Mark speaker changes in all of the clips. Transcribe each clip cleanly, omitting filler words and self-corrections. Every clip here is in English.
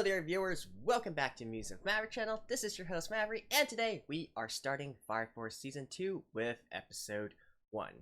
Speaker 1: Hello there viewers, welcome back to Musings of Maverick channel. This is your host Maverick, and today we are starting Fire Force Season 2 with Episode 1.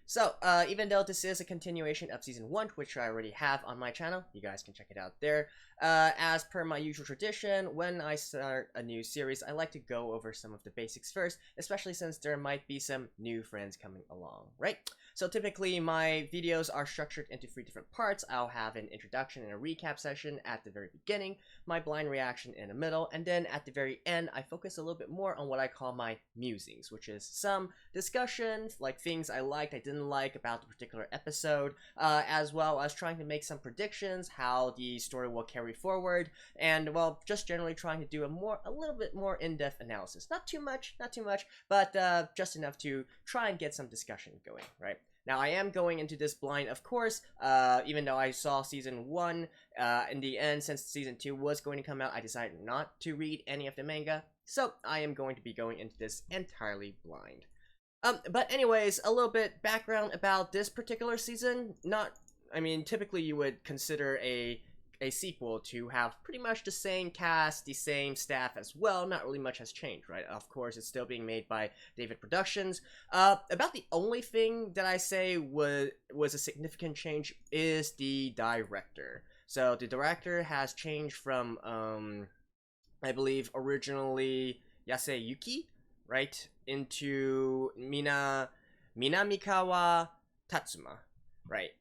Speaker 1: So, even though this is a continuation of Season 1, which I already have on my channel, you guys can check it out there. As per my usual tradition, when I start a new series, I like to go over some of the basics first, especially since there might be some new friends coming along, right? So typically my videos are structured into 3 different parts. I'll have an introduction and a recap session at the very beginning, my blind reaction in the middle, and then at the very end I focus a little bit more on what I call my musings, which is some discussion, like things I liked, I didn't like about the particular episode, as well as trying to make some predictions, how the story will carry forward, and well, just generally trying to do a little bit more in-depth analysis. Not too much, but just enough to try and get some discussion going, right? Now, I am going into this blind, of course, even though I saw Season 1, in the end, since Season 2 was going to come out, I decided not to read any of the manga, so I am going to be going into this entirely blind. But anyways, a little bit background about this particular season. Typically you would consider a sequel to have pretty much the same cast, the same staff as well. Not really much has changed, right? Of course, it's still being made by David Productions. About the only thing that I say was a significant change is the director. So the director has changed from, I believe, originally Yasuyuki, right, into Minamikawa Tatsuma. Right,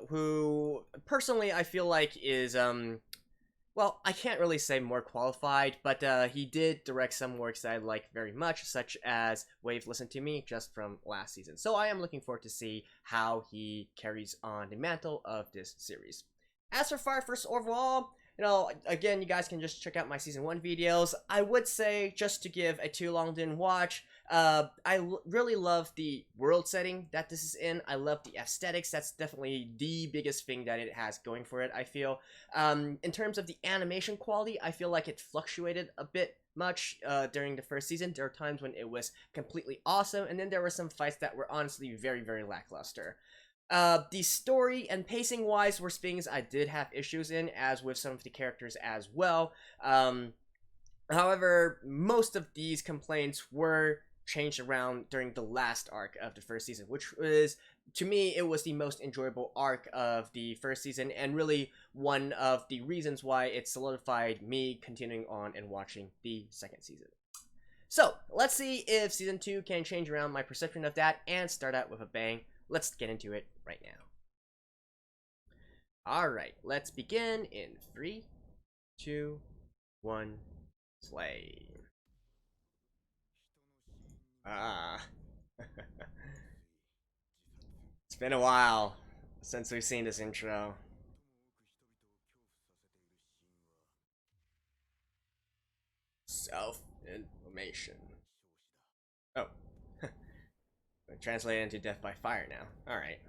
Speaker 1: who, personally, I feel like is, well, I can't really say more qualified, but, he did direct some works that I like very much, such as Wave Listen to Me, just from last season. So I am looking forward to see how he carries on the mantle of this series. As for Fire Force overall, you know, again, you guys can just check out my Season 1 videos. I would say, just to give a too long didn't watch, I really love the world setting that this is in. I love the aesthetics. That's definitely the biggest thing that it has going for it, I feel. In terms of the animation quality, I feel like it fluctuated a bit much during the first season. There were times when it was completely awesome, and then there were some fights that were honestly very, very lackluster. The story and pacing wise were things I did have issues in, as with some of the characters as well. However, most of these complaints were changed around during the last arc of the first season, which was, to me, it was the most enjoyable arc of the first season, and really one of the reasons why it solidified me continuing on and watching the second season. So, let's see if Season 2 can change around my perception of that and start out with a bang. Let's get into it right now. Alright, let's begin in 3, 2, 1, play. It's been a while since we've seen this intro. Self-information. Oh. Translated into death by fire now. Alright.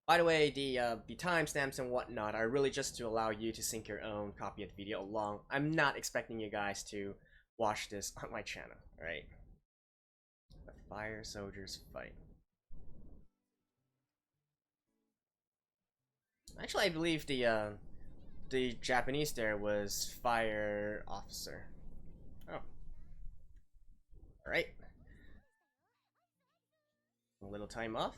Speaker 1: By the way, the timestamps and whatnot are really just to allow you to sync your own copy of the video along. I'm not expecting you guys to watch this on my channel, right? The fire soldiers fight. Actually, I believe the Japanese there was fire officer. Oh. Alright. A little time off.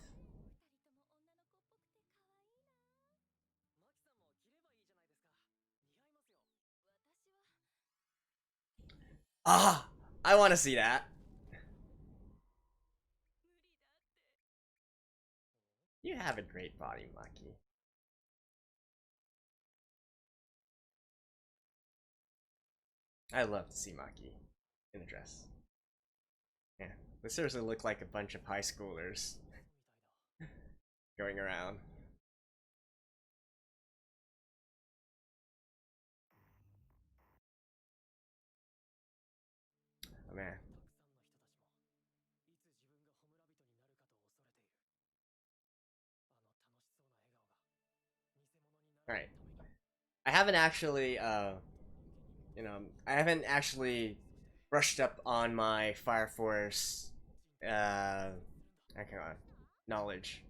Speaker 1: Ah! I want to see that. You have a great body, Maki. I love to see Maki in a dress. Yeah, they seriously look like a bunch of high schoolers going around. Oh man. Alright. I haven't actually, I haven't actually brushed up on my Fire Force, knowledge.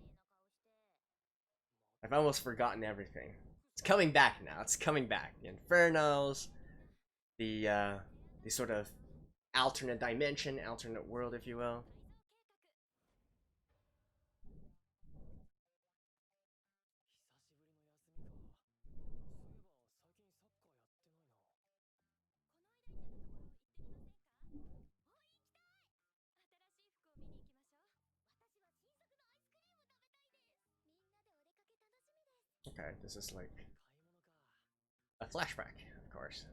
Speaker 1: I've almost forgotten everything. It's coming back now. It's coming back. The Infernos, the sort of alternate dimension, alternate world, if you will. Okay, this is like a flashback, of course.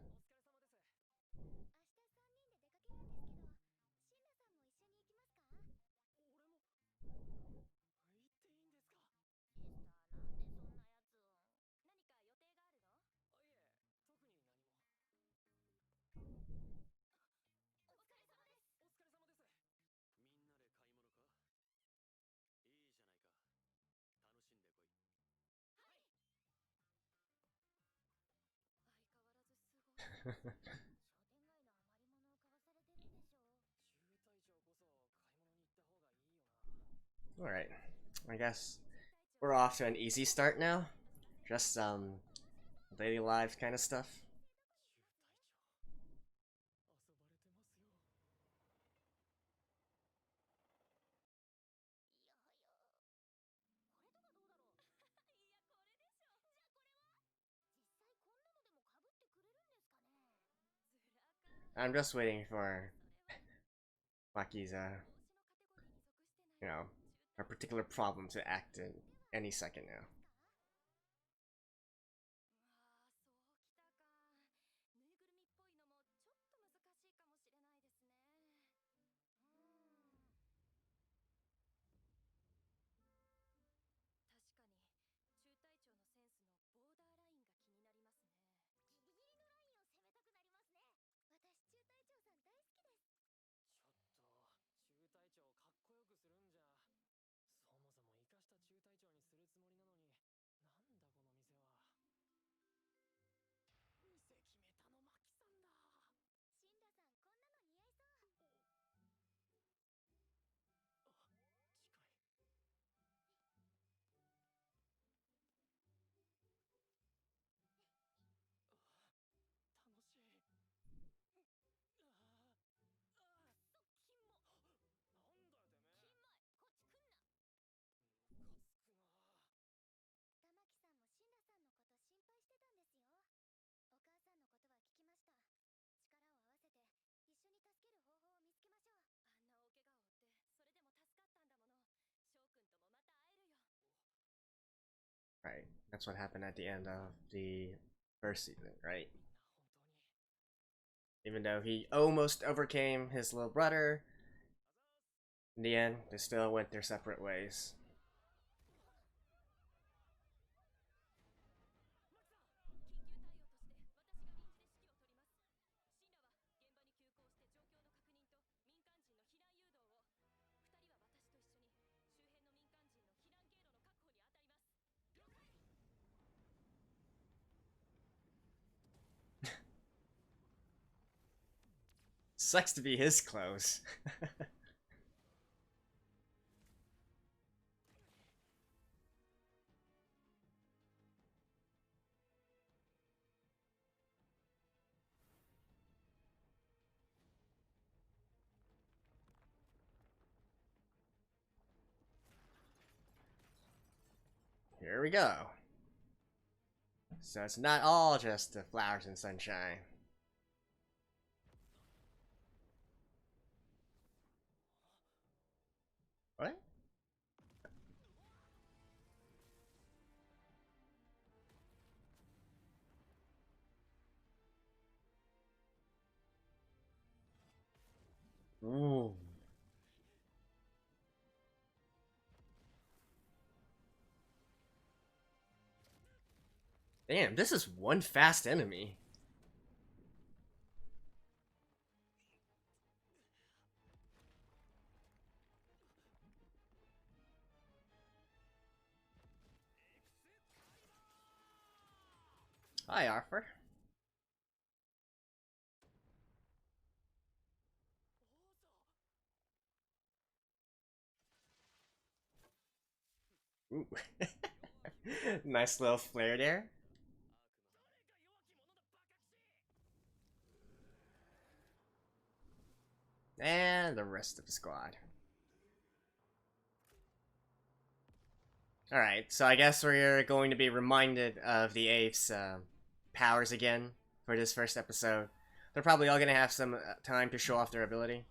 Speaker 1: Alright, I guess we're off to an easy start now. Just some daily lives kind of stuff. I'm just waiting for Maki's, you know, a particular problem to act in any second now. Right, that's what happened at the end of the first season, right? Even though he almost overcame his little brother, in the end, they still went their separate ways. Sucks to be his clothes. Here we go. So it's not all just the flowers and sunshine. What? Ooh. Damn, this is one fast enemy. Hi, Arthur. Ooh. Nice little flare there. And the rest of the squad. Alright, so I guess we're going to be reminded of the Apes' powers again for this first episode. They're probably all going to have some time to show off their ability.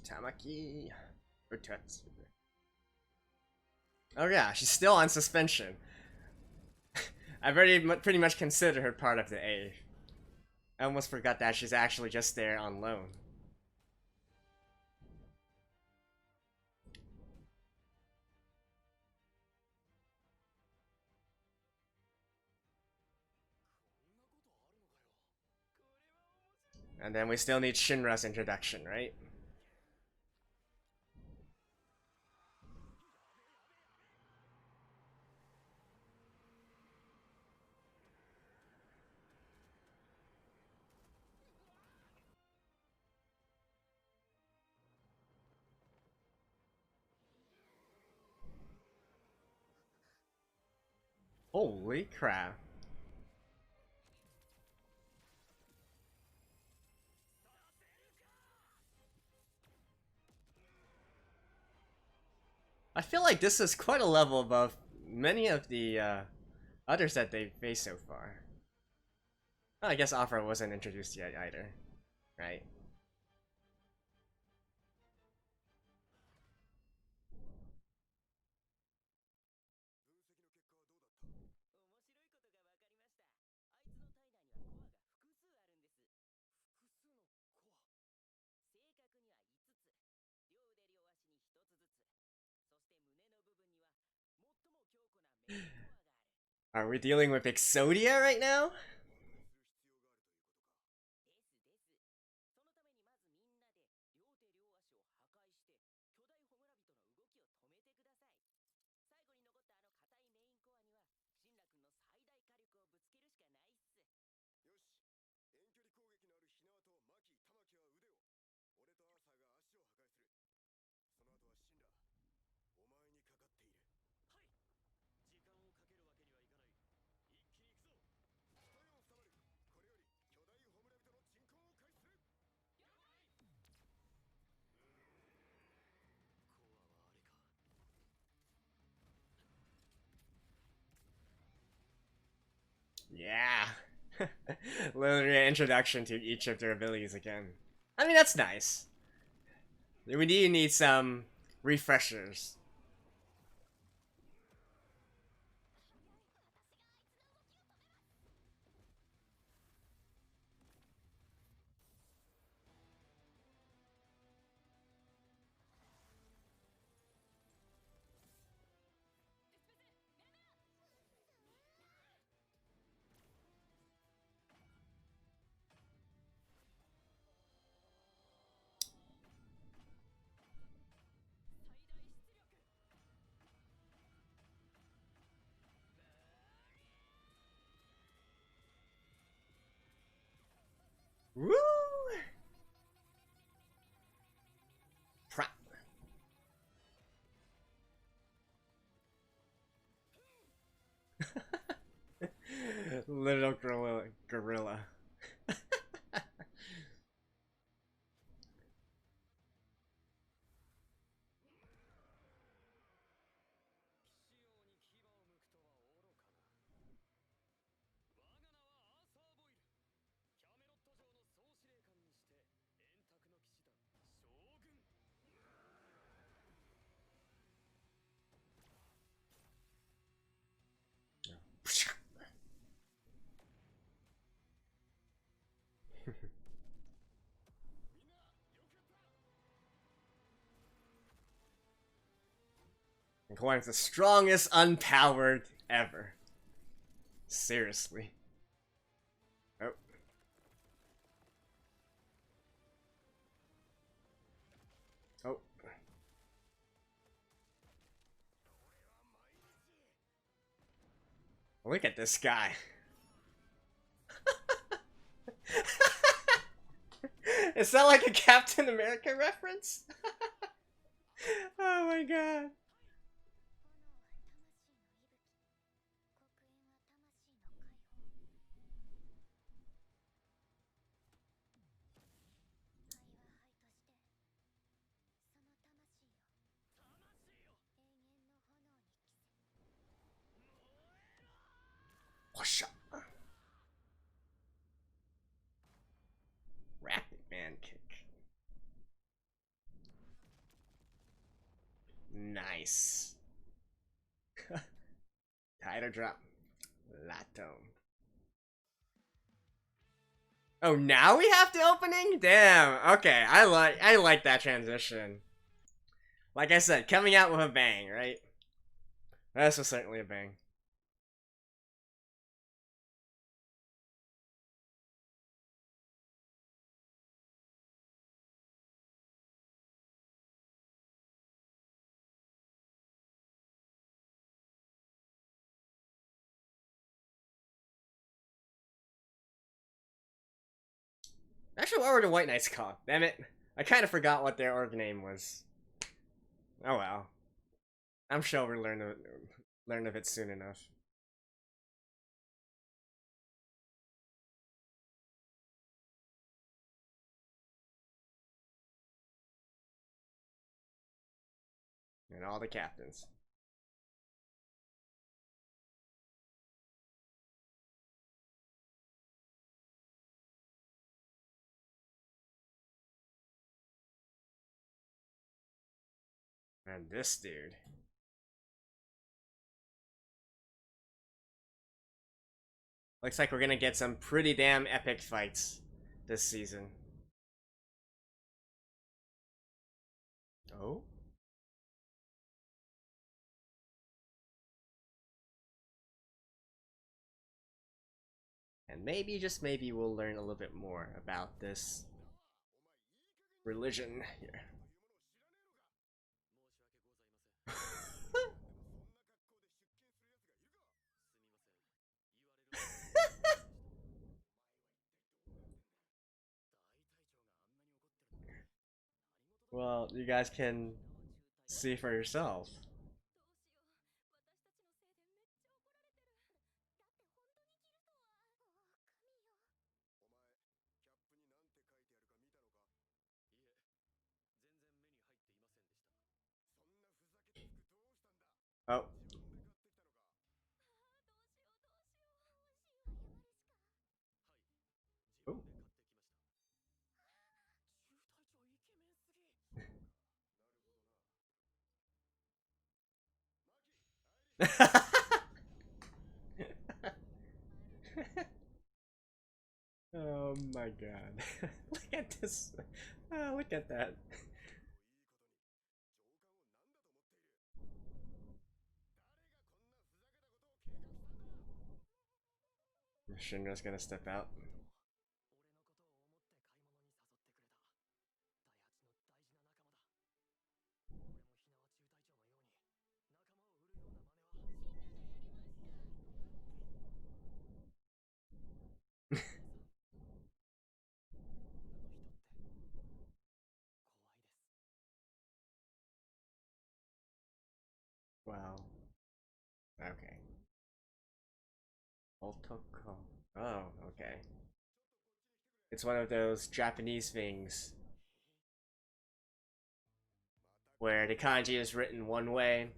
Speaker 1: Tamaki Utetsu. Oh yeah, she's still on suspension. I've already pretty much considered her part of the A. I almost forgot that she's actually just there on loan. And then we still need Shinra's introduction, right? Holy crap. I feel like this is quite a level above many of the others that they've faced so far. Oh, I guess Afra wasn't introduced yet either, right? Are we dealing with Exodia right now? Yeah. Literally an introduction to each of their abilities again. I mean, that's nice. We do need some refreshers. Woo! Prop. Little gorilla. One of the strongest unpowered ever. Seriously. Oh. Oh. Look at this guy. Is that like a Captain America reference? Oh my god. Whoosh. Rapid man kick. Nice. Tighter drop. Lato. Oh, now we have the opening? Damn. Okay, I like that transition. Like I said, coming out with a bang, right? This was certainly a bang. Actually, what were the White Knights called? Damn it. I kind of forgot what their org name was. Oh well. I'm sure we'll learn of it soon enough. And all the captains. And this dude. Looks like we're gonna get some pretty damn epic fights this season. Oh? And maybe, just maybe, we'll learn a little bit more about this religion here. Well, you guys can see for yourself. Oh. Ooh. Oh my god. Look at this. Oh, look at that. Shinra's gonna step out. Wow. Okay. Otoko. Oh, okay. It's one of those Japanese things where the kanji is written one way,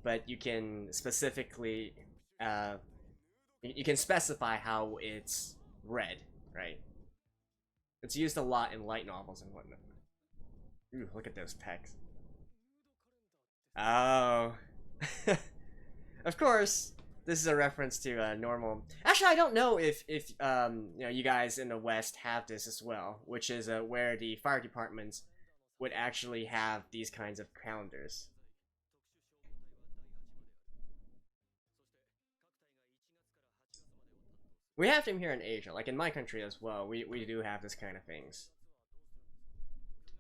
Speaker 1: but you can specifically, you can specify how it's read, right? It's used a lot in light novels and whatnot. Ooh, look at those pecs. Oh. Of course, this is a reference to normal. Actually, I don't know if you know, you guys in the West have this as well, which is where the fire departments would actually have these kinds of calendars. We have them here in Asia, like in my country as well. We do have this kind of things.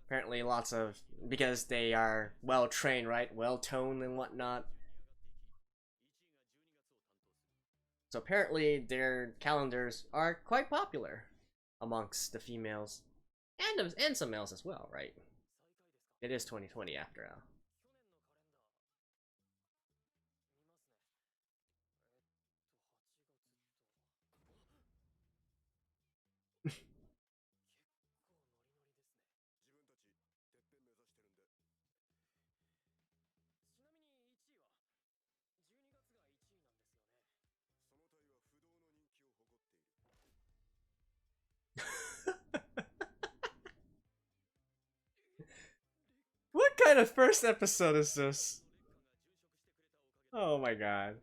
Speaker 1: Apparently, lots of, because they are well trained, right, well toned and whatnot. So apparently, their calendars are quite popular amongst the females and some males as well, right? It is 2020 after all. What kind of first episode is this? Oh my god.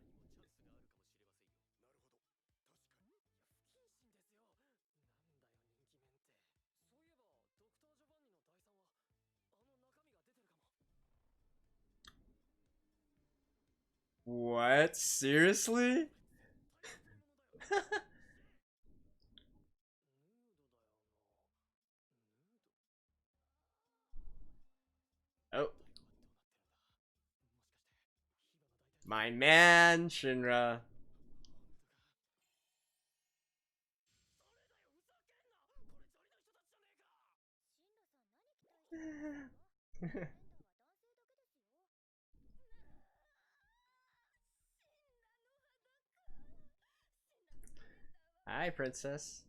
Speaker 1: What? Seriously? Oh. My man, Shinra. Hi, princess.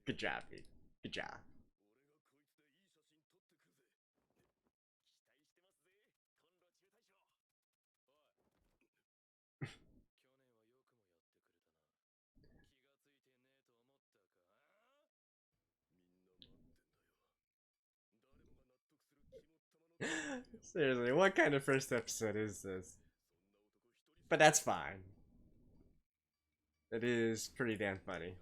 Speaker 1: Good job, dude. Good job. Seriously, what kind of first episode is this? But that's fine. It is pretty damn funny.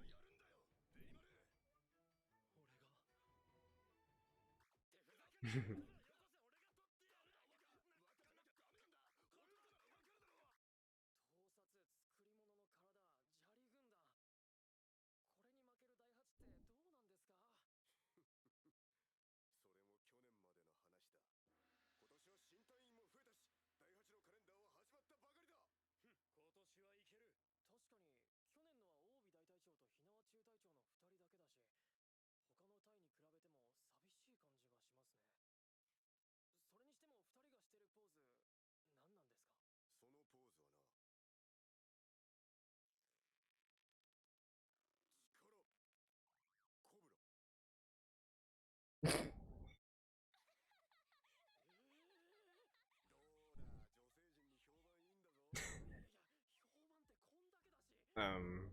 Speaker 1: um,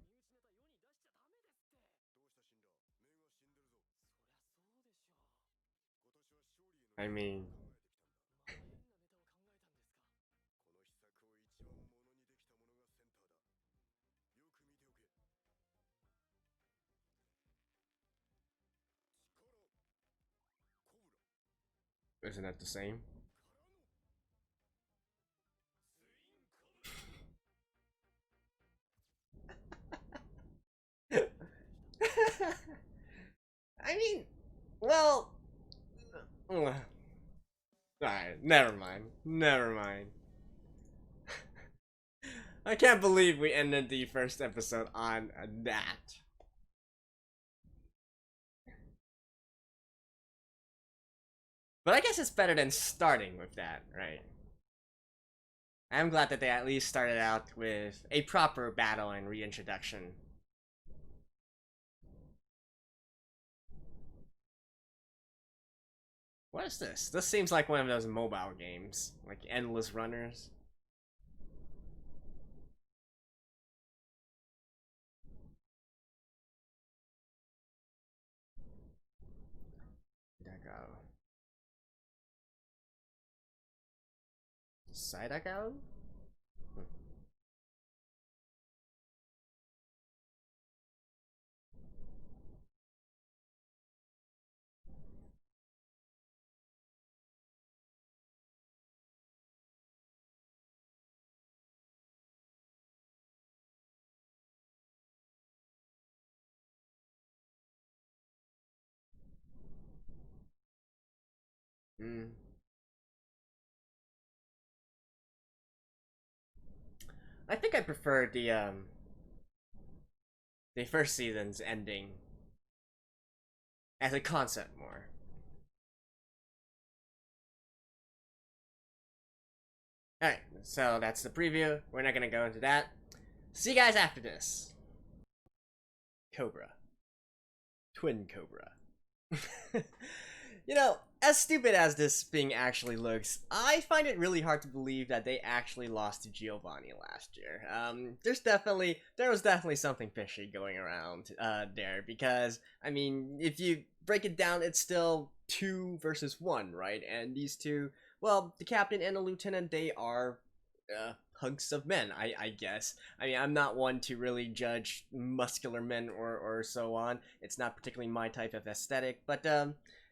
Speaker 1: I mean, isn't that the same? I mean, well, alright, never mind. Never mind. I can't believe we ended the first episode on that. But I guess it's better than starting with that, right? I'm glad that they at least started out with a proper battle and reintroduction. What is this? This seems like one of those mobile games, like Endless Runners. Sidagao. Sidagao? Hmm. I think I prefer the first season's ending as a concept more. Alright, so that's the preview. We're not gonna go into that. See you guys after this. Cobra. Twin Cobra. You know, as stupid as this thing actually looks, I find it really hard to believe that they actually lost to Giovanni last year. There was definitely something fishy going around there, because I mean, if you break it down, it's still 2 versus 1, right? And these two, well, the captain and the lieutenant, they are hunks of men, I guess. I mean, I'm not one to really judge muscular men or so on. It's not particularly my type of aesthetic, but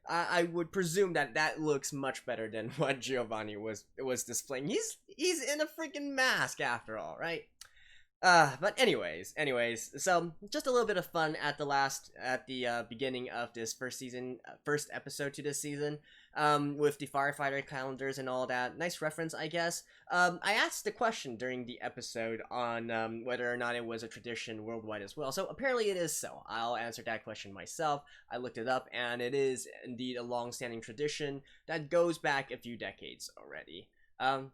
Speaker 1: I would presume that that looks much better than what Giovanni was displaying. He's in a freaking mask after all, right? But anyways, so just a little bit of fun at the beginning of this first episode to this season, with the firefighter calendars and all that. Nice reference, I guess. I asked the question during the episode on whether or not it was a tradition worldwide as well. So apparently it is so. I'll answer that question myself. I looked it up, and it is indeed a long-standing tradition that goes back a few decades already.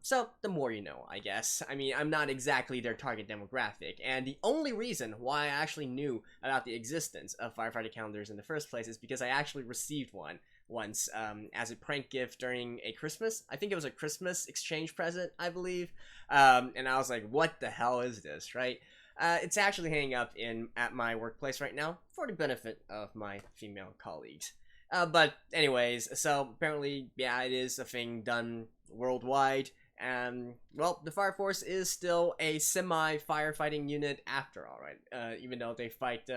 Speaker 1: So the more you know, I guess. I mean, I'm not exactly their target demographic, and the only reason why I actually knew about the existence of firefighter calendars in the first place is because I actually received one once, as a prank gift during a Christmas. I think it was a Christmas exchange present, I believe. And I was like, what the hell is this, right? It's actually hanging up at my workplace right now for the benefit of my female colleagues. But anyways, so apparently, yeah, it is a thing done worldwide, and well, the Fire Force is still a semi-firefighting unit after all, right? Even though they fight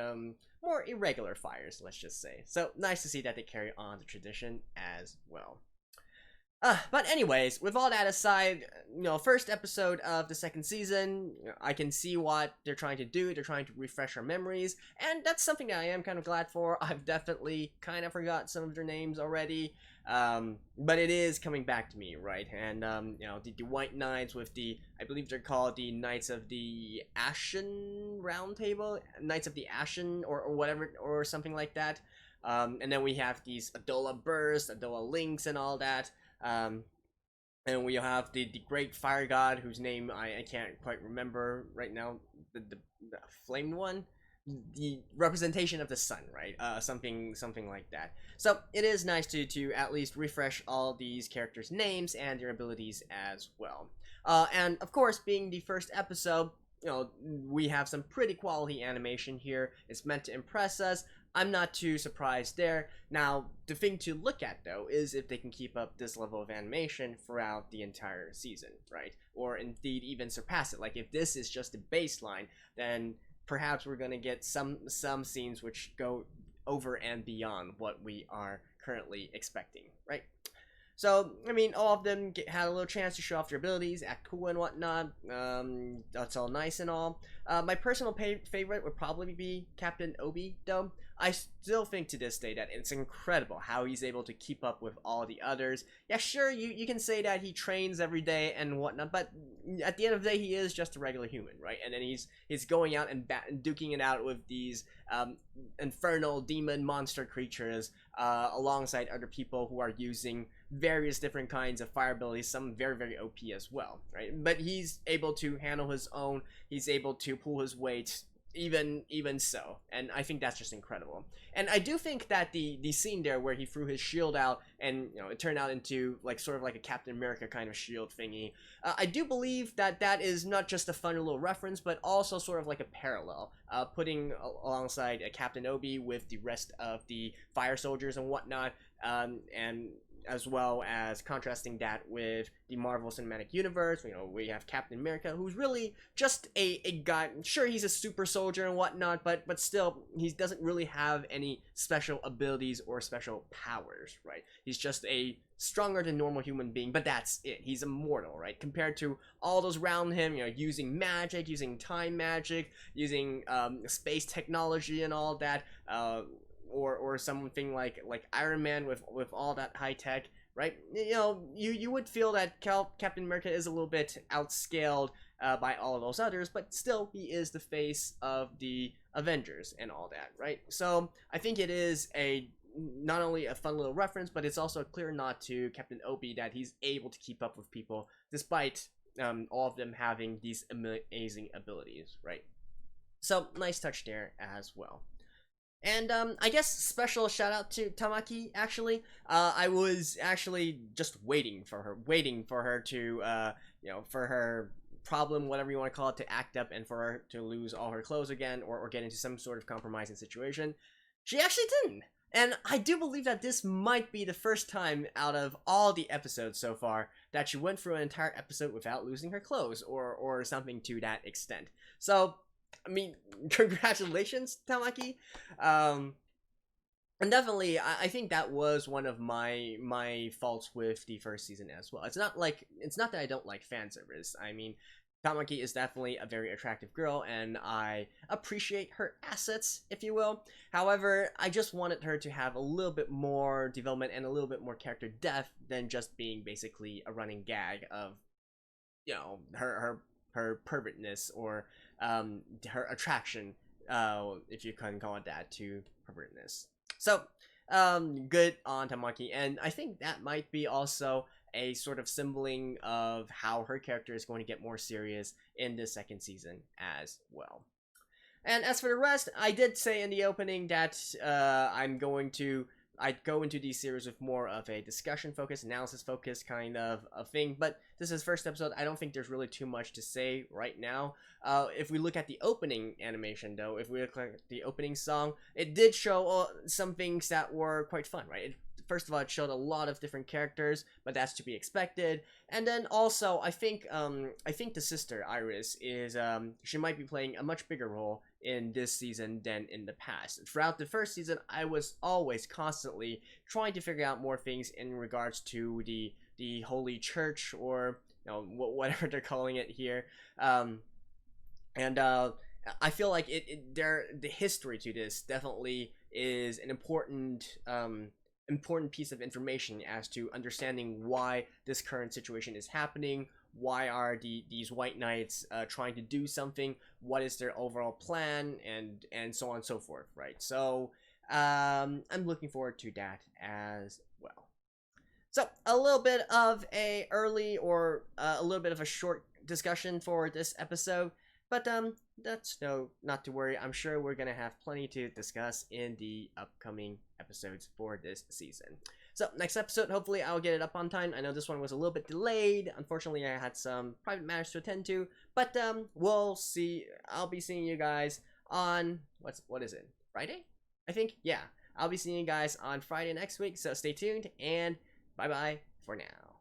Speaker 1: more irregular fires, let's just say. So nice to see that they carry on the tradition as well. But anyways, with all that aside, first episode of the second season, I can see what they're trying to do. They're trying to refresh our memories, and that's something that I am kind of glad for. I've definitely kind of forgot some of their names already, but it is coming back to me, right? And, the White Knights with I believe they're called the Knights of the Ashen Round Table, Knights of the Ashen, or whatever, or something like that. And then we have these Adola Burst, Adola Links, and all that. And we have the great fire god, whose name I can't quite remember right now. The flamed one, the representation of the sun, right? Something like that. So it is nice to at least refresh all these characters' names and their abilities as well. And of course, being the first episode, we have some pretty quality animation here. It's meant to impress us. I'm not too surprised there. Now, the thing to look at, though, is if they can keep up this level of animation throughout the entire season, right? Or indeed even surpass it. Like, if this is just a baseline, then perhaps we're going to get some scenes which go over and beyond what we are currently expecting, right? So, I mean, all of them had a little chance to show off their abilities, act cool and whatnot. That's all nice and all. My personal favorite would probably be Captain Obi, though. I still think to this day that it's incredible how he's able to keep up with all the others. Yeah, sure, you can say that he trains every day and whatnot, but at the end of the day, he is just a regular human, right? And then he's going out and duking it out with these infernal demon monster creatures alongside other people who are using various different kinds of fire abilities, some very, very OP as well, right? But he's able to handle his own, he's able to pull his weight, even so, and I think that's just incredible. And I do think that the scene there where he threw his shield out and it turned out into like sort of like a Captain America kind of shield thingy, I do believe that that is not just a fun little reference, but also sort of like a parallel, putting alongside Captain Obi with the rest of the fire soldiers and whatnot, and as well as contrasting that with the Marvel Cinematic Universe. We have Captain America, who's really just a guy. Sure, he's a super soldier and whatnot, but still, he doesn't really have any special abilities or special powers, right? He's just a stronger than normal human being, but that's it. He's immortal, right? Compared to all those around him, using magic, using time magic, using space technology and all that, or something like Iron Man with all that high tech, right? You would feel that Captain America is a little bit outscaled by all of those others, but still he is the face of the Avengers and all that, right? So I think it is not only a fun little reference, but it's also a clear nod to Captain Obi that he's able to keep up with people despite all of them having these amazing abilities, right? So nice touch there as well. And I guess special shout out to Tamaki. Actually, I was actually just waiting for her to, for her problem, whatever you want to call it, to act up and for her to lose all her clothes again, or get into some sort of compromising situation. She actually didn't. And I do believe that this might be the first time out of all the episodes so far that she went through an entire episode without losing her clothes or something to that extent. So, I mean, congratulations, Tamaki. And definitely, I think that was one of my faults with the first season as well. It's not that I don't like fan service. I mean, Tamaki is definitely a very attractive girl, and I appreciate her assets, if you will. However, I just wanted her to have a little bit more development and a little bit more character depth than just being basically a running gag of, her pervertness or her attraction, if you can call it that, to pervertness. So, good on Tamaki, and I think that might be also a sort of symboling of how her character is going to get more serious in the second season as well. And as for the rest, I did say in the opening that I'd go into these series with more of a discussion-focused, analysis-focused kind of thing, but this is first episode. I don't think there's really too much to say right now. If we look at the opening animation, though, if we look at the opening song, it did show some things that were quite fun, right? First of all, it showed a lot of different characters, but that's to be expected. And then also, I think the sister Iris is she might be playing a much bigger role in this season than in the past. Throughout the first season, I was always constantly trying to figure out more things in regards to the Holy Church, or whatever they're calling it here. And I feel like the history to this definitely is an important piece of information as to understanding why this current situation is happening. Why are these white knights trying to do something? What is their overall plan, and so on and so forth, right? So I'm looking forward to that as well. So a little bit of a short discussion for this episode, but that's not to worry. I'm sure we're gonna have plenty to discuss in the upcoming episodes for this season. So next episode, hopefully I'll get it up on time. I know this one was a little bit delayed. Unfortunately, I had some private matters to attend to, but we'll see. I'll be seeing you guys on what is it? Friday? I think. Yeah, I'll be seeing you guys on Friday next week. So stay tuned, and bye bye for now.